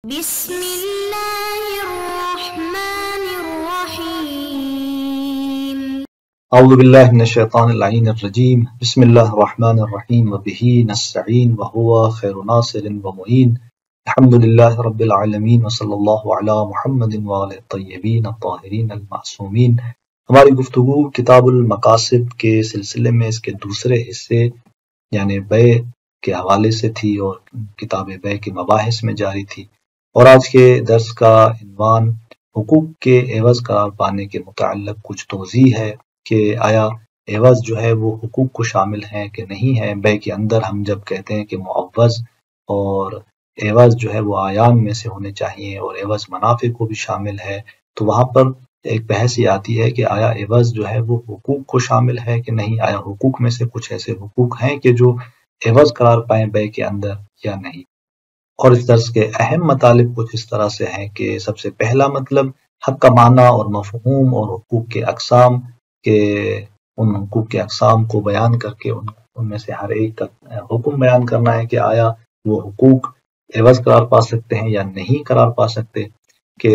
بسم اللہ الرحمن الرحیم اعوذ باللہ من الشیطان اللعین الرجیم بسم اللہ الرحمن الرحیم وبہ نستعین وہو خیر ناصر ومعین الحمدللہ رب العالمین وصلی اللہ علی محمد وآلہ الطیبین الطاہرین المعصومین۔ ہماری گفتگو کتاب المقاصد کے سلسلے میں اس کے دوسرے حصے یعنی بیع کے حوالے سے تھی اور کتاب بیع کے مباحث میں جاری تھی، اور آج کے درس کا عنوان حقوق کے عوض قرار پانے کے متعلق کچھ توضیح ہے کہ آیا عوض جو ہے وہ حقوق کو شامل ہیں کہ نہیں ہے۔ بیع کے اندر ہم جب کہتے ہیں کہ معوض اور عوض جو ہے وہ آیان میں سے ہونے چاہیے اور عوض منافع کو بھی شامل ہے، تو وہاں پر ایک بحث یہ آتی ہے کہ آیا عوض جو ہے وہ حقوق کو شامل ہے کہ نہیں، آیا حقوق میں سے کچھ ایسے حقوق ہیں کہ جو عوض قرار پائیں بیع کے اندر یا نہیں۔ اور اس درس کے اہم مطالب کچھ اس طرح سے ہیں کہ سب سے پہلا مطلب حق کا معنی اور مفہوم اور حقوق کے اقسام کے ان حقوق کے اقسام کو بیان کر کے ان میں سے ہر ایک کا حکم بیان کرنا ہے کہ آیا وہ حقوق عوض قرار پا سکتے ہیں یا نہیں قرار پا سکتے، کہ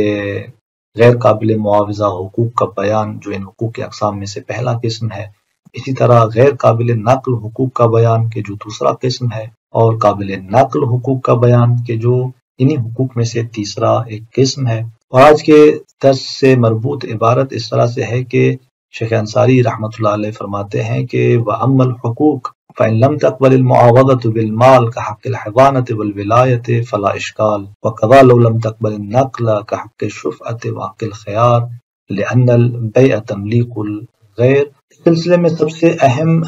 غیر قابل معاوضہ حقوق کا بیان جو ان حقوق کے اقسام میں سے پہلا قسم ہے، اسی طرح غیر قابل نقل حقوق کا بیان کہ جو دوسرا قسم ہے، اور قابل نقل حقوق کا بیان کہ جو انہی حقوق میں سے تیسرا ایک قسم ہے۔ اور آج کے درس سے مربوط عبارت اس طرح سے ہے کہ شیخ انصاری رحمۃ اللہ علیہ فرماتے ہیں کہ وَأَمَّا الْحُقُوقُ فَإِن لَمْ تَقْبَلِ الْمُعَاوَضَةُ بِالْمَالِ كَحَقِّ الْحِضَانَةِ وَالْوِلَايَةِ فَلَا إِشْكَالَ وَكَذَا لَوْ لَمْ تَقْبَلِ النَّقْلَ كَحَقِّ الشُّفْعَةِ وَحَقِّ الْخِيَارِ لِأَنَّ الْبَيْعَ تَمْلِيكُ الْغَيْرِ۔ اس سلسلے میں سب سے اہم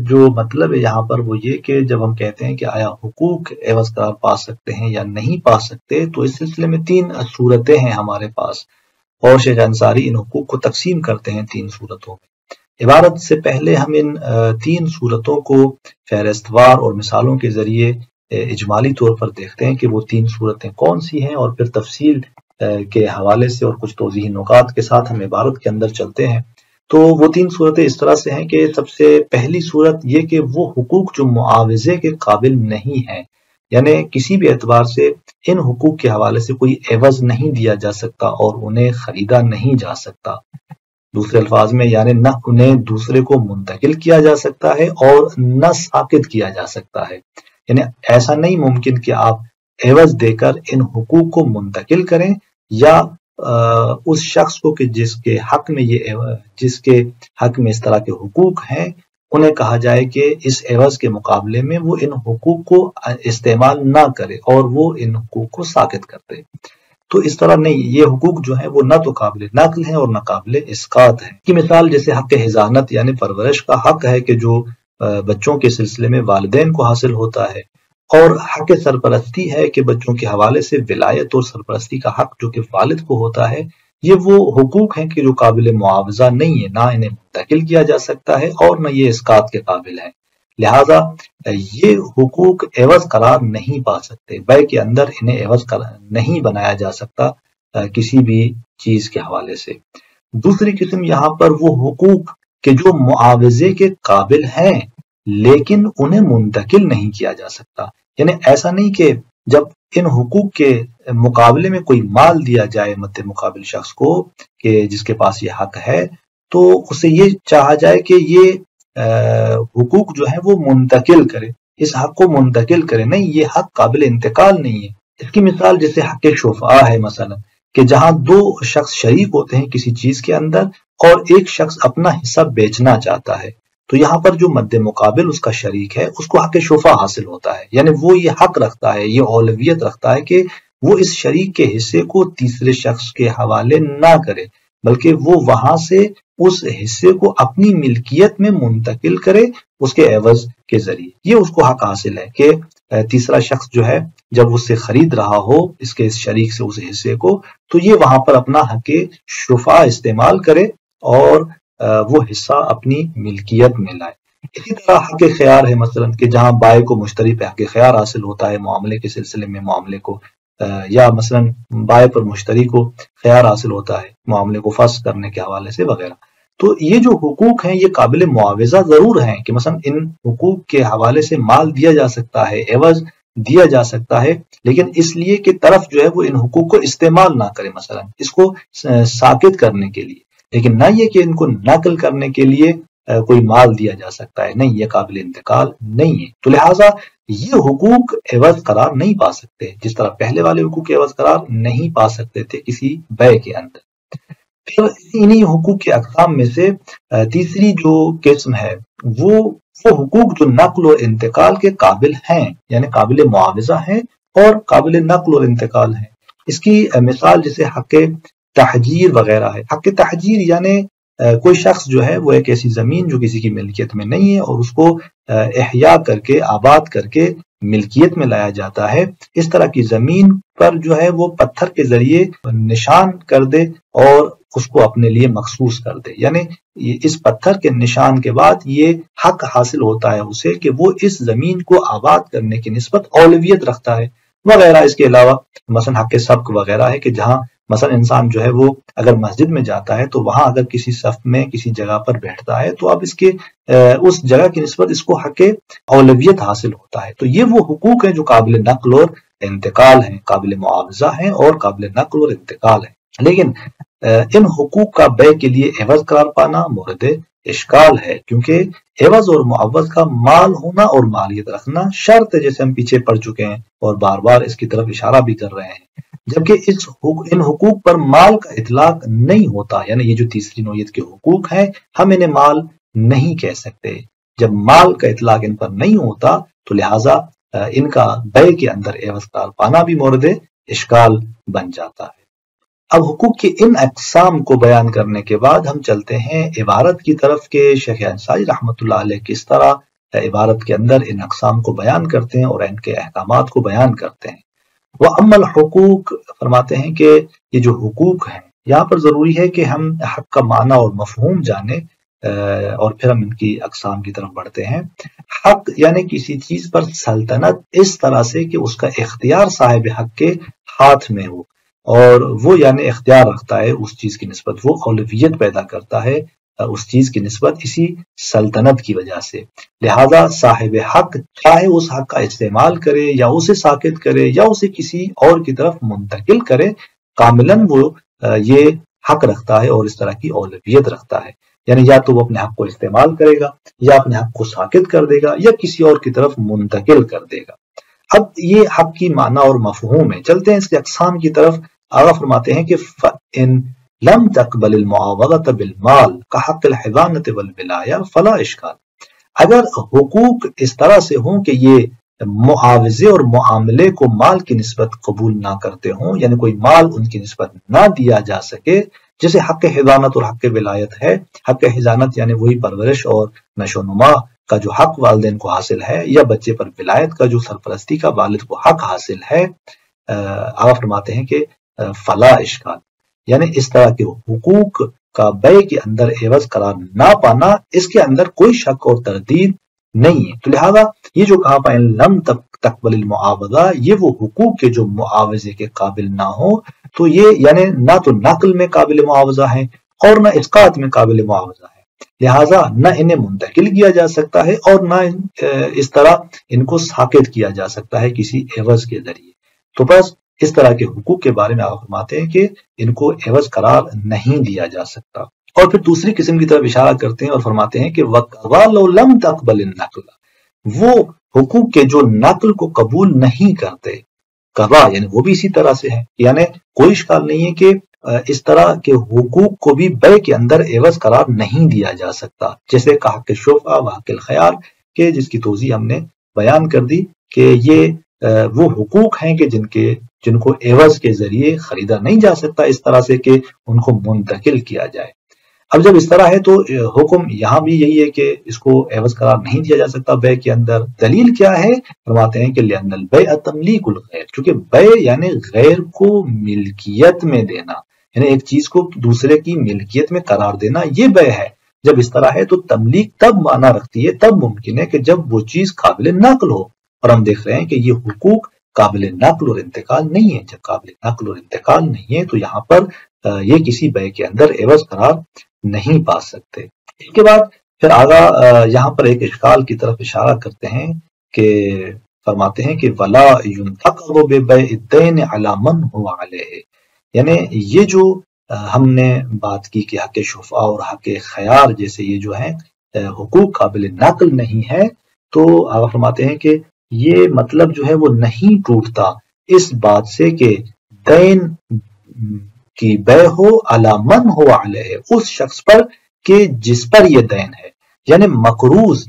جو مطلب ہے یہاں پر وہ یہ کہ جب ہم کہتے ہیں کہ آیا حقوق عوض قرار پا سکتے ہیں یا نہیں پا سکتے، تو اس سلسلے میں تین صورتیں ہیں ہمارے پاس، اور شیخ انصاری ان حقوق کو تقسیم کرتے ہیں تین صورتوں میں۔ عبارت سے پہلے ہم ان تین صورتوں کو فہرست وار اور مثالوں کے ذریعے اجمالی طور پر دیکھتے ہیں کہ وہ تین صورتیں کون سی ہیں، اور پھر تفصیل کے حوالے سے اور کچھ توضیحی نکات کے ساتھ ہم عبارت کے اندر چلتے ہیں۔ تو وہ تین صورتیں اس طرح سے ہیں کہ سب سے پہلی صورت یہ کہ وہ حقوق جو معاوضے کے قابل نہیں ہیں، یعنی کسی بھی اعتبار سے ان حقوق کے حوالے سے کوئی عوض نہیں دیا جا سکتا اور انہیں خریدا نہیں جا سکتا، دوسرے الفاظ میں یعنی نہ انہیں دوسرے کو منتقل کیا جا سکتا ہے اور نہ ساقط کیا جا سکتا ہے، یعنی ایسا نہیں ممکن کہ آپ عوض دے کر ان حقوق کو منتقل کریں یا اس شخص کو کہ جس کے حق میں اس طرح کے حقوق ہیں انہیں کہا جائے کہ اس عوض کے مقابلے میں وہ ان حقوق کو استعمال نہ کرے اور وہ ان حقوق کو ساقط کر دے۔ تو اس طرح نہیں، یہ حقوق جو ہیں وہ نہ تو قابل نقل ہیں اور نہ قابل اسقاط ہیں۔ کی مثال جیسے حق حضانت یعنی پرورش کا حق ہے کہ جو بچوں کے سلسلے میں والدین کو حاصل ہوتا ہے، اور حق سرپرستی ہے کہ بچوں کے حوالے سے ولایت اور سرپرستی کا حق جو کہ والد کو ہوتا ہے، یہ وہ حقوق ہیں کہ جو قابل معاوضہ نہیں ہے، نہ انہیں منتقل کیا جا سکتا ہے اور نہ یہ اسقاط کے قابل ہیں، لہذا یہ حقوق عوض قرار نہیں پا سکتے، بیع کے اندر انہیں عوض نہیں بنایا جا سکتا کسی بھی چیز کے حوالے سے۔ دوسری قسم یہاں پر وہ حقوق کہ جو معاوضے کے قابل ہیں لیکن انہیں منتقل نہیں کیا جا سکتا، یعنی ایسا نہیں کہ جب ان حقوق کے مقابلے میں کوئی مال دیا جائے مد مقابل شخص کو کہ جس کے پاس یہ حق ہے، تو اسے یہ چاہا جائے کہ یہ حقوق جو ہیں وہ منتقل کرے، اس حق کو منتقل کرے، نہیں، یہ حق قابل انتقال نہیں ہے۔ اس کی مثال جیسے حق شفعہ ہے مثلا، کہ جہاں دو شخص شریک ہوتے ہیں کسی چیز کے اندر اور ایک شخص اپنا حصہ بیچنا چاہتا ہے، تو یہاں پر جو مد مقابل اس کا شریک ہے اس کو حق شفعہ حاصل ہوتا ہے، یعنی وہ یہ حق رکھتا ہے، یہ اولویت رکھتا ہے کہ وہ اس شریک کے حصے کو تیسرے شخص کے حوالے نہ کرے، بلکہ وہ وہاں سے اس حصے کو اپنی ملکیت میں منتقل کرے اس کے عوض کے ذریعے۔ یہ اس کو حق حاصل ہے کہ تیسرا شخص جو ہے جب اس سے خرید رہا ہو اس کے شریک سے اس حصے کو، تو یہ وہاں پر اپنا حق شفعہ استعمال کرے اور وہ حصہ اپنی ملکیت میں لائے۔ اسی طرح حق خیار ہے مثلا، کہ جہاں بائع کو مشتری پہ حق خیار حاصل ہوتا ہے معاملے کے سلسلے میں، معاملے کو یا مثلا بائع پر مشتری کو خیار حاصل ہوتا ہے معاملے کو فسخ کرنے کے حوالے سے وغیرہ۔ تو یہ جو حقوق ہیں یہ قابل معاوضہ ضرور ہیں کہ مثلا ان حقوق کے حوالے سے مال دیا جا سکتا ہے، عوض دیا جا سکتا ہے، لیکن اس لیے کہ طرف جو ہے وہ ان حقوق کو استعمال نہ کرے، مثلا اس کو ساکت کرنے کے لیے، لیکن نہ یہ کہ ان کو نقل کرنے کے لیے کوئی مال دیا جا سکتا ہے، نہیں، یہ قابل انتقال نہیں ہے۔ تو لہٰذا یہ حقوق عوض قرار نہیں پا سکتے، جس طرح پہلے والے حقوق عوض قرار نہیں پا سکتے تھے کسی بیع کے اندر۔ پھر انہی حقوق کے اقسام میں سے تیسری جو قسم ہے وہ حقوق جو نقل و انتقال کے قابل ہیں، یعنی قابل معاوضہ ہیں اور قابل نقل و انتقال ہیں۔ اس کی مثال جیسے حق تحجیر وغیرہ ہے۔ حق تحجیر یعنی کوئی شخص جو ہے وہ ایک ایسی زمین جو کسی کی ملکیت میں نہیں ہے اور اس کو احیا کر کے، آباد کر کے ملکیت میں لایا جاتا ہے، اس طرح کی زمین پر جو ہے وہ پتھر کے ذریعے نشان کر دے اور اس کو اپنے لیے مخصوص کر دے، یعنی اس پتھر کے نشان کے بعد یہ حق حاصل ہوتا ہے اسے کہ وہ اس زمین کو آباد کرنے کی نسبت اولویت رکھتا ہے وغیرہ۔ اس کے علاوہ مثلا حق سبق وغیرہ ہے کہ جہاں مثلا انسان جو ہے وہ اگر مسجد میں جاتا ہے تو وہاں اگر کسی صف میں کسی جگہ پر بیٹھتا ہے تو اب اس جگہ کی نسبت اس کو حق اولویت حاصل ہوتا ہے۔ تو یہ وہ حقوق ہیں جو قابل نقل اور انتقال ہیں، قابل معاوضہ ہیں اور قابل نقل اور انتقال ہیں۔ لیکن ان حقوق کا بیع کے لیے عوض قرار پانا مورد اشکال ہے، کیونکہ عوض اور معوض کا مال ہونا اور مالیت رکھنا شرط ہے، جیسے ہم پیچھے پڑھ چکے ہیں اور بار بار اس کی طرف اشارہ بھی کر رہے ہیں، جبکہ ان حقوق پر مال کا اطلاق نہیں ہوتا، یعنی یہ جو تیسری نوعیت کے حقوق ہیں ہم انہیں مال نہیں کہہ سکتے۔ جب مال کا اطلاق ان پر نہیں ہوتا تو لہٰذا ان کا بیع کے اندر عوض قرار پانا بھی مورد اشکال بن جاتا ہے۔ اب حقوق کے ان اقسام کو بیان کرنے کے بعد ہم چلتے ہیں عبارت کی طرف کہ شیخ انصاری رحمۃ اللہ علیہ کس طرح عبارت کے اندر ان اقسام کو بیان کرتے ہیں اور ان کے احکامات کو بیان کرتے ہیں۔ وَأَمَّا الْحُقُوق فرماتے ہیں کہ یہ جو حقوق ہیں، یہاں پر ضروری ہے کہ ہم حق کا معنی اور مفہوم جانیں اور پھر ہم ان کی اقسام کی طرف بڑھتے ہیں۔ حق یعنی کسی چیز پر سلطنت اس طرح سے کہ اس کا اختیار صاحب حق کے ہاتھ میں ہو، اور وہ یعنی اختیار رکھتا ہے اس چیز کی نسبت، وہ اولویت پیدا کرتا ہے اس چیز کی نسبت اسی سلطنت کی وجہ سے۔ لہذا صاحب حق چاہے اس حق کا استعمال کرے یا اسے ساکت کرے یا اسے کسی اور کی طرف منتقل کرے، کاملاً وہ یہ حق رکھتا ہے اور اس طرح کی اولویت رکھتا ہے، یعنی یا تو وہ اپنے حق کو استعمال کرے گا یا اپنے حق کو ساکت کر دے گا یا کسی اور کی طرف منتقل کر دے گا۔ اب یہ حق کی معنی اور مفہوم ہے، چلتے ہیں اس کے اقسام کی طرف۔ آغا فرماتے ہیں کہ فَإِن لم تقبل المعاوضۃ بالمال كحق الحضانۃ والولایہ فلا اشکال۔ اگر حقوق اس طرح سے ہوں کہ یہ معاوضے اور معاملے کو مال کی نسبت قبول نہ کرتے ہوں، یعنی کوئی مال ان کی نسبت نہ دیا جا سکے، جیسے حق حضانت اور حق ولایت ہے۔ حق حضانت یعنی وہی پرورش اور نشو و نما کا جو حق والدین کو حاصل ہے، یا بچے پر ولایت کا جو سرپرستی کا والد کو حق حاصل ہے۔ آغا فرماتے ہیں کہ فلا اشکال، یعنی اس طرح کے حقوق کا بیع کے اندر عوض قرار نہ پانا، اس کے اندر کوئی شک اور تردید نہیں ہے۔ تو لہذا یہ جو کہا فَإِن لَمْ تقبل المعاوضہ، یہ وہ حقوق کے جو معاوضے کے قابل نہ ہو، تو یہ یعنی نہ تو نقل میں قابل معاوضہ ہیں اور نہ اسقاط میں قابل معاوضہ ہیں، لہذا نہ انہیں منتقل کیا جا سکتا ہے اور نہ اس طرح ان کو ساکت کیا جا سکتا ہے کسی عوض کے ذریعے۔ تو بس اس طرح کے حقوق کے بارے میں آپ فرماتے ہیں کہ ان کو عوض قرار نہیں دیا جا سکتا، اور پھر دوسری قسم کی طرف اشارہ کرتے ہیں اور فرماتے ہیں کہ وَقَضَى لَوْ لَمْ تَقْبَلِ النَّقْلَ، وہ حقوق کے جو نقل کو قبول نہیں کرتے، قضا یعنی وہ بھی اسی طرح سے ہے، یعنی کوئی اشکال نہیں ہے کہ اس طرح کے حقوق کو بھی بیع کے اندر عوض قرار نہیں دیا جا سکتا، جیسے کہ حق شفعہ و حق الخیار کے، جس کی توضیح ہم نے بیان کر دی کہ یہ وہ حقوق ہیں کہ جن کو عوض کے ذریعے خریدا نہیں جا سکتا اس طرح سے کہ ان کو منتقل کیا جائے۔ اب جب اس طرح ہے تو حکم یہاں بھی یہی ہے کہ اس کو عوض قرار نہیں دیا جا سکتا بیع کے اندر۔ دلیل کیا ہے؟ فرماتے ہیں کہ لأن البیع تملیک الغیر، چونکہ بیع یعنی غیر کو ملکیت میں دینا، یعنی ایک چیز کو دوسرے کی ملکیت میں قرار دینا، یہ بیع ہے۔ جب اس طرح ہے تو تملیک تب معنی رکھتی ہے، تب ممکن ہے کہ جب وہ چیز قابل نقل ہو، اور ہم دیکھ رہے ہیں کہ یہ حقوق قابل نقل اور انتقال نہیں ہے۔ جب قابل نقل اور انتقال نہیں ہے تو یہاں پر یہ کسی بیع کے اندر عوض قرار نہیں پا سکتے۔ اس کے بعد پھر آگا یہاں پر ایک اشکال کی طرف اشارہ کرتے ہیں کہ فرماتے ہیں کہ ولا ينتقض ببيع الدين على من هو عليه، یعنی یہ جو ہم نے بات کی کہ حق شفعہ اور حق خیار جیسے یہ جو ہیں حقوق قابل نقل نہیں ہے، تو آقا فرماتے ہیں کہ یہ مطلب جو ہے وہ نہیں ٹوٹتا اس بات سے کہ دین کی بے ہو علی من ہو علیہ، اس شخص پر کہ جس پر یہ دین ہے، یعنی مقروض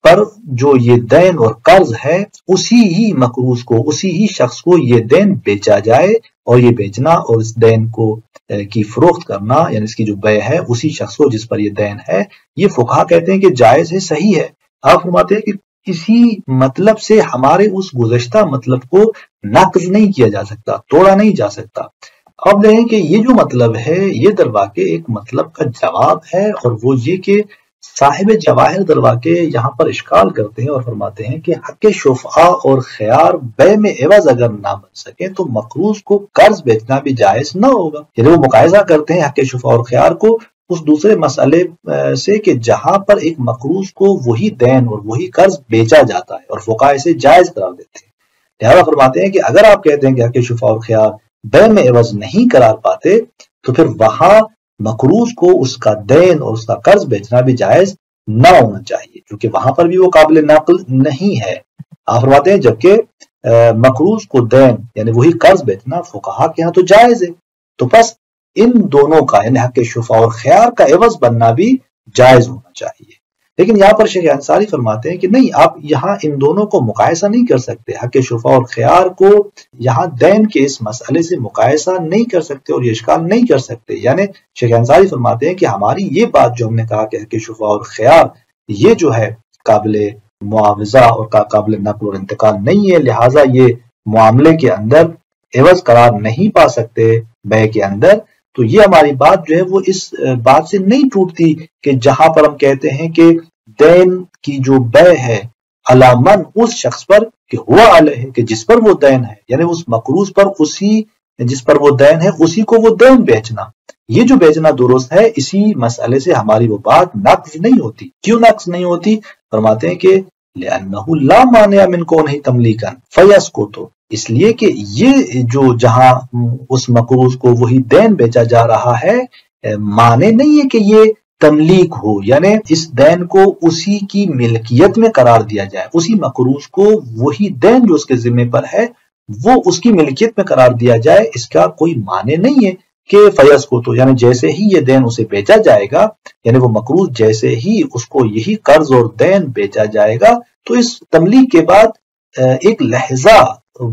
پر جو یہ دین اور قرض ہے اسی ہی مقروض کو، اسی ہی شخص کو یہ دین بیچا جائے، اور یہ بیچنا اور اس دین کو کی فروخت کرنا یعنی اس کی جو بے ہے اسی شخص کو جس پر یہ دین ہے، یہ فقہا کہتے ہیں کہ جائز ہے، صحیح ہے۔ آپ فرماتے ہیں کہ اسی مطلب سے ہمارے اس گزشتہ مطلب کو نقض نہیں کیا جا سکتا، توڑا نہیں جا سکتا۔ اب دیکھیں کہ یہ جو مطلب ہے یہ درواقع ایک مطلب کا جواب ہے، اور وہ یہ کہ صاحب جواہر درواقع یہاں پر اشکال کرتے ہیں اور فرماتے ہیں کہ حق شفعہ اور خیار بے میں عوض اگر نہ بن سکے تو مقروض کو قرض بیچنا بھی جائز نہ ہوگا، یعنی وہ مقایسہ کرتے ہیں حق شفعہ اور خیار کو اس دوسرے مسئلے سے کہ جہاں پر ایک مقروض کو وہی دین اور وہی قرض بیچا جاتا ہے، اور فقہا اسے جائز قرار دیتے ہیں۔ لہذا فرماتے ہیں کہ اگر آپ کہتے ہیں کہ حق شفعہ اور خیار بے میں عوض نہیں قرار پاتے تو پھر وہاں مقروض کو اس کا دین اور اس کا قرض بیچنا بھی جائز نہ ہونا چاہیے، کیونکہ وہاں پر بھی وہ قابل نقل نہیں ہے۔ آپ فرماتے ہیں جبکہ مقروض کو دین یعنی وہی قرض بیچنا فقہا کے ہاں تو جائز ہے، تو بس ان دونوں کا یعنی حق شفعہ اور خیار کا عوض بننا بھی جائز ہونا چاہیے۔ لیکن یہاں پر شیخ انصاری فرماتے ہیں کہ نہیں، آپ یہاں ان دونوں کو مقایسہ نہیں کر سکتے، حق شفعہ اور خیار کو یہاں دین کے اس مسئلے سے مقایسہ نہیں کر سکتے اور یہ اشکال نہیں کر سکتے۔ یعنی شیخ انصاری فرماتے ہیں کہ ہماری یہ بات جو ہم نے کہا کہ حق شفعہ اور خیار یہ جو ہے قابل معاوضہ اور قابل نقل اور انتقال نہیں ہے، لہٰذا یہ معاملے کے اندر عوض قرار نہیں پا سکتے بے کے اندر، تو یہ ہماری بات جو ہے وہ اس بات سے نہیں ٹوٹتی کہ جہاں پر ہم کہتے ہیں کہ دین کی جو بے ہے علامن اس شخص پر کہ ہوا علیہ کہ جس پر وہ دین ہے، یعنی اس مقروض پر اسی جس پر وہ دین ہے اسی کو وہ دین بیچنا، یہ جو بیچنا درست ہے، اسی مسئلے سے ہماری وہ بات نقض نہیں ہوتی۔ کیوں نقض نہیں ہوتی؟ فرماتے ہیں کہ لأنه لا مانع من كونه تملیکا فیسقط، اس لیے کہ یہ جو جہاں اس مقروض کو وہی دین بیچا جا رہا ہے معنی نہیں ہے کہ یہ تملیک ہو، یعنی اس دین کو اسی کی ملکیت میں قرار دیا جائے، اسی مقروض کو وہی دین جو اس کے ذمہ پر ہے وہ اس کی ملکیت میں قرار دیا جائے، اس کا کوئی معنی نہیں ہے کہ فیض کو تو یعنی جیسے ہی یہ دین اسے بیچا جائے گا، یعنی وہ مقروض جیسے ہی اس کو یہی قرض اور دین بیچا جائے گا تو اس تملیک کے بعد ایک لحظہ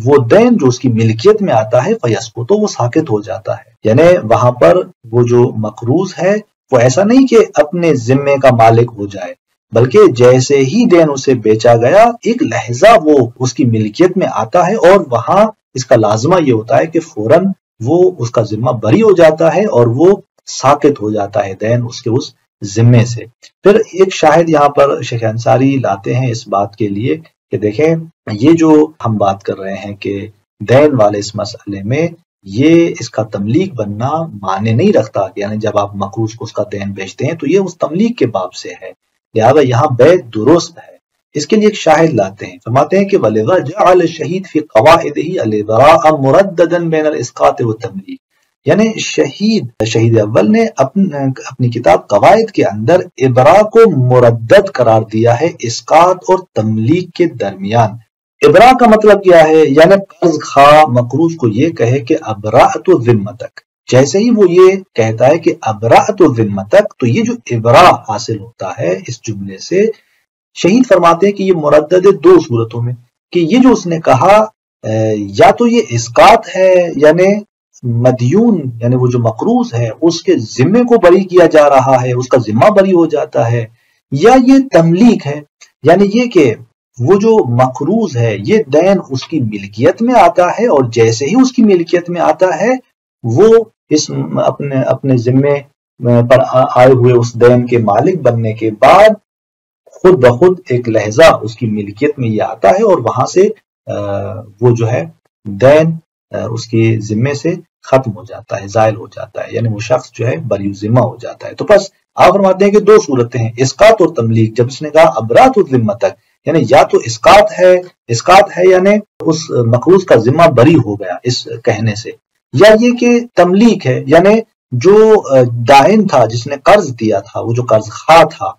وہ دین جو اس کی ملکیت میں آتا ہے فیض کو تو وہ ساقط ہو جاتا ہے، یعنی وہاں پر وہ جو مقروض ہے وہ ایسا نہیں کہ اپنے ذمے کا مالک ہو جائے، بلکہ جیسے ہی دین اسے بیچا گیا ایک لحظہ وہ اس کی ملکیت میں آتا ہے، اور وہاں اس کا لازمہ یہ ہوتا ہے کہ فوراً وہ اس کا ذمہ بری ہو جاتا ہے اور وہ ساقط ہو جاتا ہے دین اس کے اس ذمے سے۔ پھر ایک شاہد یہاں پر شیخ انصاری لاتے ہیں اس بات کے لیے کہ دیکھیں یہ جو ہم بات کر رہے ہیں کہ دین والے اس مسئلے میں یہ اس کا تملیک بننا معنی نہیں رکھتا، یعنی جب آپ مقروض کو اس کا دین بیچتے ہیں تو یہ اس تملیک کے باب سے ہے، لہذا یہاں بیع درست ہے۔ اس کے لیے ایک شاہد لاتے ہیں، فرماتے ہیں کہ وَلِذَا جَعَلَ الشَّهِيدُ فِي قَوَائِدِهِ الْإِبْرَاءَ مُرَدَّدًا بَيْنَ الْإِسْقَاطِ وَالتَّمْلِيكِ، یعنی شہید اول نے اپنی کتاب قواعد کے اندر ابراء کو مردد قرار دیا ہے اسقاط اور تملیک کے درمیان۔ ابراء کا مطلب کیا ہے؟ یعنی قرض خواہ مقروض کو یہ کہے کہ ابرأت ذمتک، جیسے ہی وہ یہ کہتا ہے کہ ابرأت ذمتک تو یہ جو ابراء حاصل ہوتا ہے اس جملے سے، شہید فرماتے ہیں کہ یہ مردد ہے دو صورتوں میں، کہ یہ جو اس نے کہا یا تو یہ اسقاط ہے یعنی مدیون یعنی وہ جو مقروض ہے اس کے ذمے کو بری کیا جا رہا ہے، اس کا ذمہ بری ہو جاتا ہے، یا یہ تملیک ہے یعنی یہ کہ وہ جو مقروض ہے یہ دین اس کی ملکیت میں آتا ہے اور جیسے ہی اس کی ملکیت میں آتا ہے وہ اس اپنے ذمے پر آئے ہوئے اس دین کے مالک بننے کے بعد خود بخود ایک لحظہ اس کی ملکیت میں یہ آتا ہے اور وہاں سے وہ جو ہے دین اس کے ذمے سے ختم ہو جاتا ہے، زائل ہو جاتا ہے، یعنی وہ شخص جو ہے بری ذمہ ہو جاتا ہے۔ تو بس آپ فرماتے ہیں کہ دو صورتیں ہیں، اسقاط اور تملیک۔ جب اس نے کہا ابرأت ذمتک یعنی یا تو اسقاط ہے یعنی اس مقروض کا ذمہ بری ہو گیا اس کہنے سے، یا یہ کہ تملیک ہے یعنی جو دائن تھا جس نے قرض دیا تھا، وہ جو قرض خواہ تھا،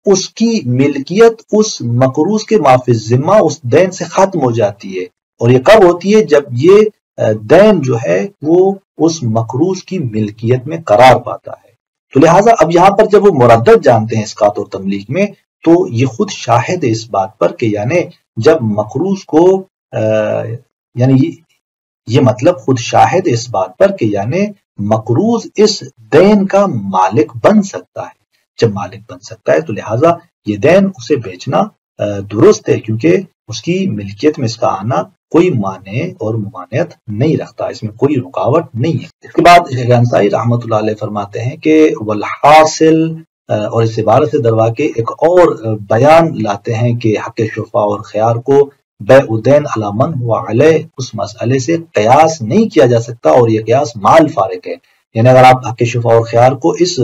اس کی ملکیت اس مقروض کے معافی ذمہ اس دین سے ختم ہو جاتی ہے، اور یہ کب ہوتی ہے؟ جب یہ دین جو ہے وہ اس مقروض کی ملکیت میں قرار پاتا ہے۔ تو لہٰذا اب یہاں پر جب وہ مردد جانتے ہیں اسقاط اور تملیک میں، تو یہ خود شاہد ہے اس بات پر کہ یعنی جب مقروض کو یعنی یہ مطلب خود شاہد ہے اس بات پر کہ یعنی مقروض اس دین کا مالک بن سکتا ہے۔ جب مالک بن سکتا ہے تو لہٰذا یہ دین اسے بیچنا درست ہے، کیونکہ اس کی ملکیت میں اس کا آنا کوئی مانع اور ممانعت نہیں رکھتا، اس میں کوئی رکاوٹ نہیں ہے۔ اس کے بعد شیخ انصاری رحمۃ اللہ علیہ فرماتے ہیں کہ والحاصل، اور اس عبارت سے دروا کے ایک اور بیان لاتے ہیں کہ حق شفاء اور خیار کو بیع الدین علی من ہوا علیہ اس مسئلے سے قیاس نہیں کیا جا سکتا، اور یہ قیاس مال فارق ہے۔ یعنی اگر آپ حق شفاء اور خیار کو اس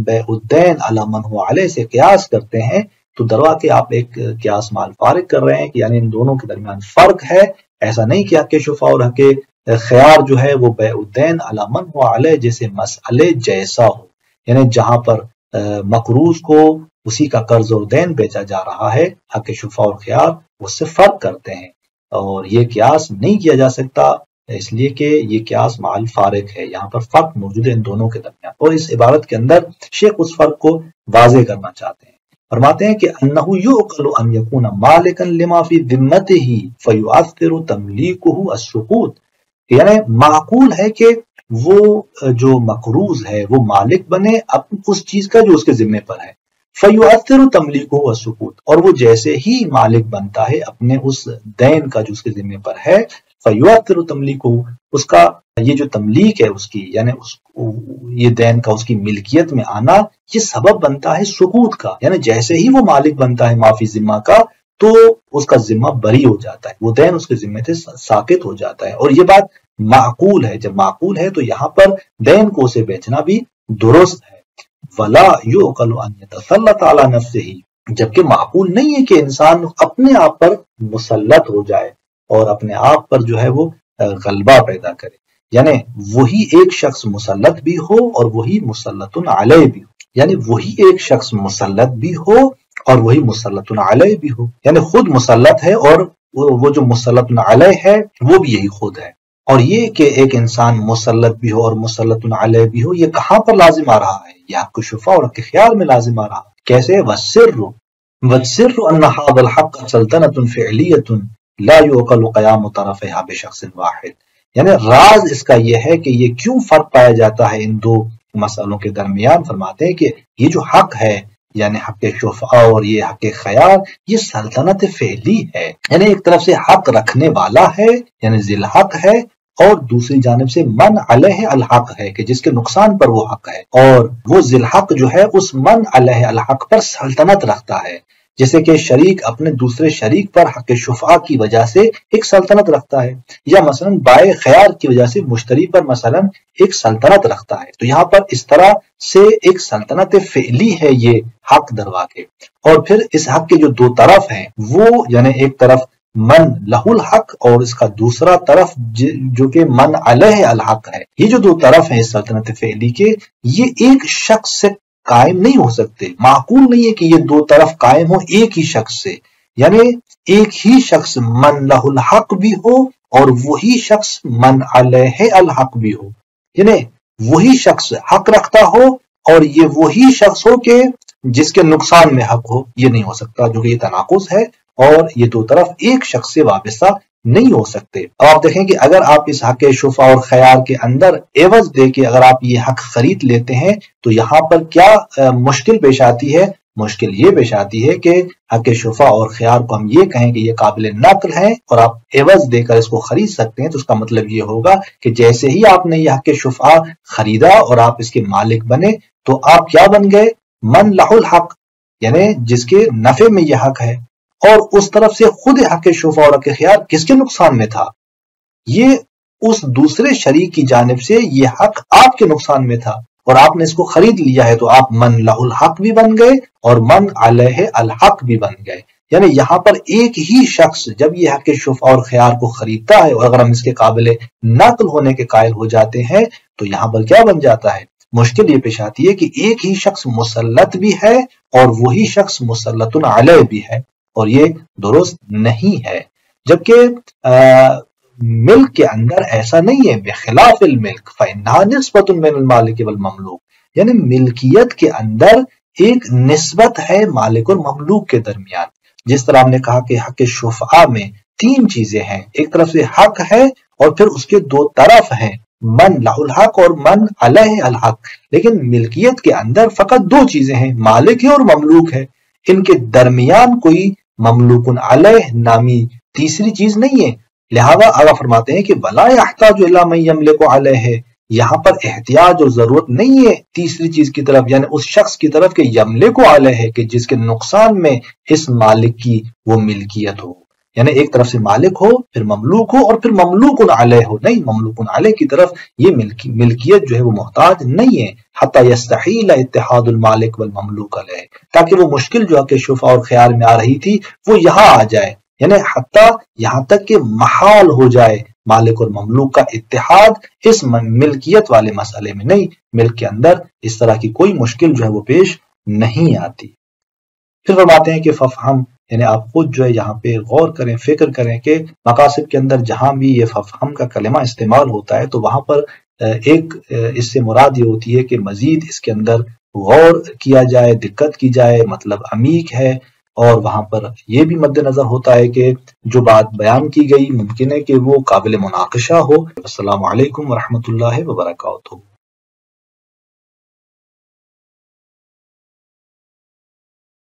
بیع الدین علی من ہوا علیہ سے قیاس کرتے ہیں تو دروا کے آپ ایک قیاس مال فارق کر رہے ہیں کہ یعنی ان دونوں کے درمیان فرق ہے۔ ایسا نہیں کہ حق شفاء اور حق خیار جو ہے وہ بیع الدین علی من ہوا علیہ جیسے مسئلے جیسا ہو، یعنی جہاں پر مقروض کو اسی کا قرض اور دین بیچا جا رہا ہے، حق شفاء اور خیار اس سے فرق کرتے ہیں، اور یہ قیاس نہیں کیا جا سکتا اس لیے کہ یہ قیاس مع الفارق ہے، یہاں پر فرق موجود ہے ان دونوں کے درمیان۔ اور اس عبارت کے اندر شیخ اس فرق کو واضح کرنا چاہتے ہیں، فرماتے ہیں کہ انہ یعقل ان یکون مالکا لما فی ذمتہ فیؤثر تملیکہ السقوط، یعنی معقول ہے کہ وہ جو مقروض ہے وہ مالک بنے اس چیز کا جو اس کے ذمے پر ہے، فیؤثر تملیکہ السقوط، اور وہ جیسے ہی مالک بنتا ہے اپنے اس دین کا جو اس کے ذمے پر ہے، فیؤثر تملیکہ، اس کا یہ جو تملیک ہے اس کی یعنی یہ دین کا اس کی ملکیت میں آنا، یہ سبب بنتا ہے سقوط کا، یعنی جیسے ہی وہ مالک بنتا ہے معافی ذمہ کا تو اس کا ذمہ بری ہو جاتا ہے، وہ دین اس کے ذمے سے ساقط ہو جاتا ہے، اور یہ بات معقول ہے۔ جب معقول ہے تو یہاں پر دین کو اسے بیچنا بھی درست ہے۔ ولا یعقل ان یتسلط علی نفسہ، جبکہ معقول نہیں ہے کہ انسان اپنے آپ پر مسلط ہو جائے اور اپنے آپ پر جو ہے وہ غلبہ پیدا کرے، یعنی وہی ایک شخص مسلط بھی ہو اور وہی مسلط علیہ بھی ہو، یعنی وہی ایک شخص مسلط بھی ہو اور وہی مسلط علیہ بھی ہو، یعنی خود مسلط ہے اور وہ جو مسلط علیہ ہے وہ بھی یہی خود ہے۔ اور یہ کہ ایک انسان مسلط بھی ہو اور مسلط علیہ بھی ہو، یہ کہاں پر لازم آ رہا ہے؟ یہ حق شفاء اور حق خیار میں لازم آ رہا ہے۔ کیسے؟ والسر ان هذا الحق سلطنۃ فعلیۃ لا يعقل قیام طرفها بشخص واحد، یعنی راز اس کا یہ ہے کہ یہ کیوں فرق پایا جاتا ہے ان دو مسئلوں کے درمیان۔ فرماتے ہیں کہ یہ جو حق ہے یعنی حق شفاء اور یہ حق خیار، یہ سلطنت فعلی ہے، یعنی ایک طرف سے حق رکھنے والا ہے یعنی ذی الحق ہے، اور دوسری جانب سے من علیہ الحق ہے کہ جس کے نقصان پر وہ حق ہے، اور وہ ذی الحق جو ہے اس من علیہ الحق پر سلطنت رکھتا ہے، جیسے کہ شریک اپنے دوسرے شریک پر حق شفاء کی وجہ سے ایک سلطنت رکھتا ہے، یا مثلا بائع خیار کی وجہ سے مشتری پر مثلا ایک سلطنت رکھتا ہے۔ تو یہاں پر اس طرح سے ایک سلطنت فعلی ہے یہ حق دروا کے، اور پھر اس حق کے جو دو طرف ہیں وہ یعنی ایک طرف من لہ الحق اور اس کا دوسرا طرف جو کہ من علیہ الحق ہے، یہ جو دو طرف ہیں اس سلطنت فعلی کے، یہ ایک شخص سے قائم نہیں ہو سکتے۔ معقول نہیں ہے کہ یہ دو طرف قائم ہو ایک ہی شخص سے، یعنی ایک ہی شخص من لہ الحق بھی ہو اور وہی شخص من علیہ الحق بھی ہو، یعنی وہی شخص حق رکھتا ہو اور یہ وہی شخص ہو کہ جس کے نقصان میں حق ہو، یہ نہیں ہو سکتا، جو کہ یہ تناقض ہے، اور یہ دو طرف ایک شخص سے وابستہ نہیں ہو سکتے۔ اب آپ دیکھیں کہ اگر آپ اس حق شفاء اور خیار کے اندر عوض دے کے اگر آپ یہ حق خرید لیتے ہیں تو یہاں پر کیا مشکل پیش آتی ہے؟ مشکل یہ پیش آتی ہے کہ حق شفاء اور خیار کو ہم یہ کہیں کہ یہ قابل نقل ہے اور آپ عوض دے کر اس کو خرید سکتے ہیں، تو اس کا مطلب یہ ہوگا کہ جیسے ہی آپ نے یہ حق شفاء خریدا اور آپ اس کے مالک بنے تو آپ کیا بن گئے؟ من لہ الحق، یعنی جس کے نفع میں یہ حق ہے، اور اس طرف سے خود حق شفاء اور حق خیار کس کے نقصان میں تھا؟ یہ اس دوسرے شریک کی جانب سے یہ حق آپ کے نقصان میں تھا، اور آپ نے اس کو خرید لیا ہے، تو آپ من لہ الحق بھی بن گئے اور من علیہ الحق بھی بن گئے، یعنی یہاں پر ایک ہی شخص جب یہ حق شفع اور خیار کو خریدتا ہے اور اگر ہم اس کے قابل نقل ہونے کے قائل ہو جاتے ہیں تو یہاں پر کیا بن جاتا ہے؟ مشکل یہ پیش آتی ہے کہ ایک ہی شخص مسلط بھی ہے اور وہی شخص مسلط علیہ بھی ہے، اور یہ درست نہیں ہے۔ جبکہ ملک کے اندر ایسا نہیں ہے، بخلاف الملک فإنها نسبة بین المالک والمملوک، یعنی ملکیت کے اندر ایک نسبت ہے مالک اور مملوک کے درمیان۔ جس طرح ہم نے کہا کہ حق شفعہ میں تین چیزیں ہیں، ایک طرف سے حق ہے اور پھر اس کے دو طرف ہیں، من لہ الحق اور من علیہ الحق، لیکن ملکیت کے اندر فقط دو چیزیں ہیں، مالک ہے اور مملوک ہے، ان کے درمیان کوئی مملوک علیہ نامی تیسری چیز نہیں ہے۔ لہذا آگا فرماتے ہیں کہ وَلَا يَحْتَاجُ إِلَىٰ مَن يَمْلِكُ عَلَيْهِ، یہاں پر احتیاج اور ضرورت نہیں ہے تیسری چیز کی طرف، یعنی اس شخص کی طرف کہ یملک علیہ، کہ جس کے نقصان میں اس مالک کی وہ ملکیت ہو، یعنی ایک طرف سے مالک ہو پھر مملوک ہو اور پھر مملوک علیہ ہو، نہیں، مملوک علیہ کی طرف یہ ملکیت جو ہے وہ محتاج نہیں ہے، حتی یستحیل اتحاد المالک والمملوک علیہ، تاکہ وہ مشکل جو کہ شفع اور خیار میں آ رہی تھی وہ یہاں آ جائے، یعنی حتی یہاں تک کہ محال ہو جائے مالک اور مملوک کا اتحاد اس ملکیت والے مسئلے میں، نہیں، ملک کے اندر اس طرح کی کوئی مشکل جو ہے وہ پیش نہیں آتی۔ پھر فرماتے ہیں کہ ففہم، یعنی آپ خود جو ہے یہاں پہ غور کریں، فکر کریں کہ مقاصد کے اندر جہاں بھی یہ ففہم کا کلمہ استعمال ہوتا ہے تو وہاں پر ایک اس سے مراد یہ ہوتی ہے کہ مزید اس کے اندر غور کیا جائے، دقت کی جائے، مطلب عمیق ہے، اور وہاں پر یہ بھی مد نظر ہوتا ہے کہ جو بات بیان کی گئی ممکن ہے کہ وہ قابل مناقشہ ہو۔ السلام علیکم ورحمۃ اللہ وبرکاتہ۔